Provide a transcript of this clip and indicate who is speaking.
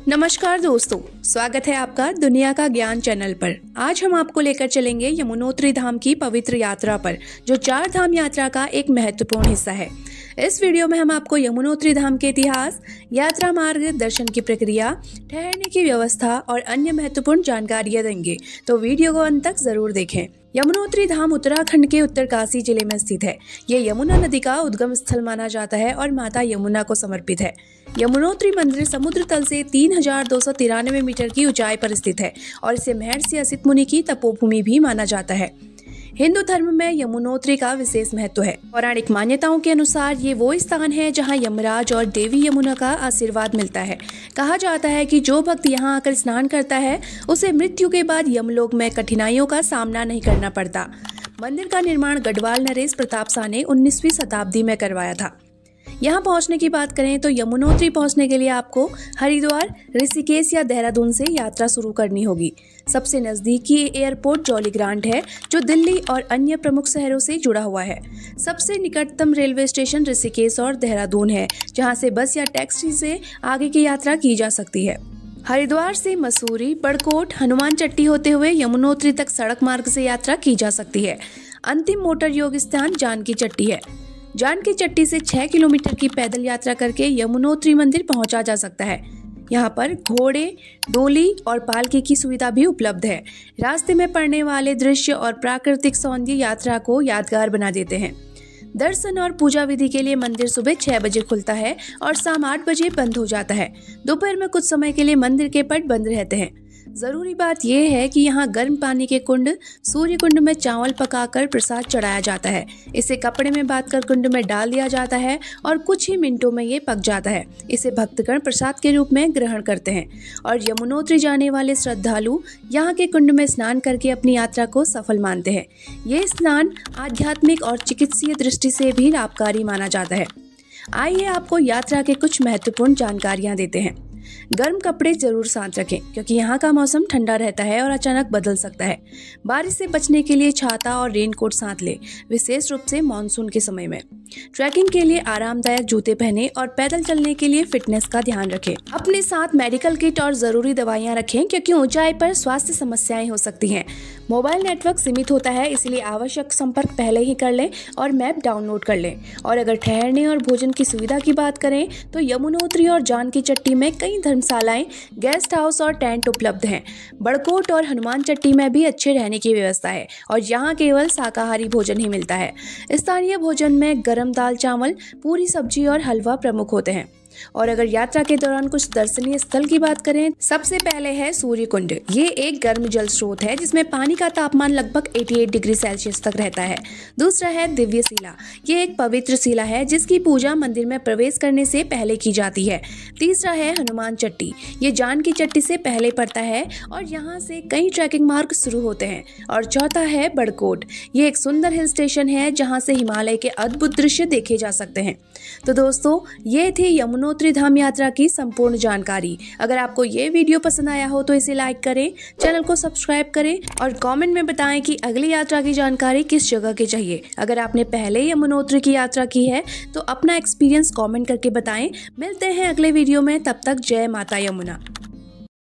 Speaker 1: नमस्कार दोस्तों, स्वागत है आपका दुनिया का ज्ञान चैनल पर। आज हम आपको लेकर चलेंगे यमुनोत्री धाम की पवित्र यात्रा पर, जो 4 धाम यात्रा का एक महत्वपूर्ण हिस्सा है। इस वीडियो में हम आपको यमुनोत्री धाम के इतिहास, यात्रा मार्ग, दर्शन की प्रक्रिया, ठहरने की व्यवस्था और अन्य महत्वपूर्ण जानकारियां देंगे, तो वीडियो को अंत तक जरूर देखें। यमुनोत्री धाम उत्तराखंड के उत्तरकाशी जिले में स्थित है। ये यमुना नदी का उद्गम स्थल माना जाता है और माता यमुना को समर्पित है। यमुनोत्री मंदिर समुद्र तल से 3293 मीटर की ऊंचाई पर स्थित है और इसे महर्षि असित मुनि की तपोभूमि भी माना जाता है। हिंदू धर्म में यमुनोत्री का विशेष महत्व है। पौराणिक मान्यताओं के अनुसार ये वो स्थान है जहाँ यमराज और देवी यमुना का आशीर्वाद मिलता है। कहा जाता है कि जो भक्त यहाँ आकर स्नान करता है उसे मृत्यु के बाद यमलोक में कठिनाइयों का सामना नहीं करना पड़ता। मंदिर का निर्माण गढ़वाल नरेश प्रताप शाह ने 19वीं शताब्दी में करवाया था। यहाँ पहुँचने की बात करें तो यमुनोत्री पहुँचने के लिए आपको हरिद्वार, ऋषिकेश या देहरादून से यात्रा शुरू करनी होगी। सबसे नज़दीकी एयरपोर्ट जौलीग्रांट है, जो दिल्ली और अन्य प्रमुख शहरों से जुड़ा हुआ है। सबसे निकटतम रेलवे स्टेशन ऋषिकेश और देहरादून है, जहाँ से बस या टैक्सी से आगे की यात्रा की जा सकती है। हरिद्वार से मसूरी, बड़कोट, हनुमान चट्टी होते हुए यमुनोत्री तक सड़क मार्ग से यात्रा की जा सकती है। अंतिम मोटर योग स्थान जानकी चट्टी है। जानकी चट्टी से 6 किलोमीटर की पैदल यात्रा करके यमुनोत्री मंदिर पहुंचा जा सकता है। यहाँ पर घोड़े, डोली और पालकी की सुविधा भी उपलब्ध है। रास्ते में पड़ने वाले दृश्य और प्राकृतिक सौंदर्य यात्रा को यादगार बना देते हैं। दर्शन और पूजा विधि के लिए मंदिर सुबह 6 बजे खुलता है और शाम 8 बजे बंद हो जाता है। दोपहर में कुछ समय के लिए मंदिर के पट बंद रहते हैं। जरूरी बात यह है कि यहाँ गर्म पानी के कुंड, सूर्य कुंड में चावल पकाकर प्रसाद चढ़ाया जाता है। इसे कपड़े में बांधकर कुंड में डाल दिया जाता है और कुछ ही मिनटों में ये पक जाता है। इसे भक्तगण प्रसाद के रूप में ग्रहण करते हैं और यमुनोत्री जाने वाले श्रद्धालु यहाँ के कुंड में स्नान करके अपनी यात्रा को सफल मानते हैं। ये स्नान आध्यात्मिक और चिकित्सीय दृष्टि से भी लाभकारी माना जाता है। आइए आपको यात्रा के कुछ महत्वपूर्ण जानकारियाँ देते हैं। गर्म कपड़े जरूर साथ रखें, क्योंकि यहाँ का मौसम ठंडा रहता है और अचानक बदल सकता है। बारिश से बचने के लिए छाता और रेनकोट साथ लें, विशेष रूप से मानसून के समय में। ट्रैकिंग के लिए आरामदायक जूते पहनें और पैदल चलने के लिए फिटनेस का ध्यान रखें। अपने साथ मेडिकल किट और जरूरी दवाइयाँ रखें, क्योंकि ऊंचाई पर स्वास्थ्य समस्याएं हो सकती हैं। मोबाइल नेटवर्क सीमित होता है, इसलिए आवश्यक संपर्क पहले ही कर लें और मैप डाउनलोड कर लें। और अगर ठहरने और भोजन की सुविधा की बात करें तो यमुनोत्री और जानकी चट्टी में कई धर्मशालाएं, गेस्ट हाउस और टेंट उपलब्ध हैं। बड़कोट और हनुमान चट्टी में भी अच्छे रहने की व्यवस्था है और यहाँ केवल शाकाहारी भोजन ही मिलता है। स्थानीय भोजन में गरम दाल चावल, पूरी सब्जी और हलवा प्रमुख होते हैं। और अगर यात्रा के दौरान कुछ दर्शनीय स्थल की बात करें, सबसे पहले है सूर्य कुंड। ये एक गर्म जल स्रोत है जिसमें पानी का तापमान लगभग 88 डिग्री सेल्सियस तक रहता है। दूसरा है दिव्य शिला। ये एक पवित्र शिला है जिसकी पूजा मंदिर में प्रवेश करने से पहले की जाती है। तीसरा है हनुमान चट्टी। ये जानकी चट्टी से पहले पड़ता है और यहाँ से कई ट्रैकिंग मार्ग शुरू होते हैं। और चौथा है बड़कोट। ये एक सुंदर हिल स्टेशन है जहाँ से हिमालय के अद्भुत दृश्य देखे जा सकते हैं। तो दोस्तों, ये थी यमुनोत्री धाम यात्रा की संपूर्ण जानकारी। अगर आपको ये वीडियो पसंद आया हो तो इसे लाइक करें, चैनल को सब्सक्राइब करें और कमेंट में बताएं कि अगली यात्रा की जानकारी किस जगह की चाहिए। अगर आपने पहले यमुनोत्री की यात्रा की है तो अपना एक्सपीरियंस कमेंट करके बताएं। मिलते हैं अगले वीडियो में, तब तक जय माता यमुना।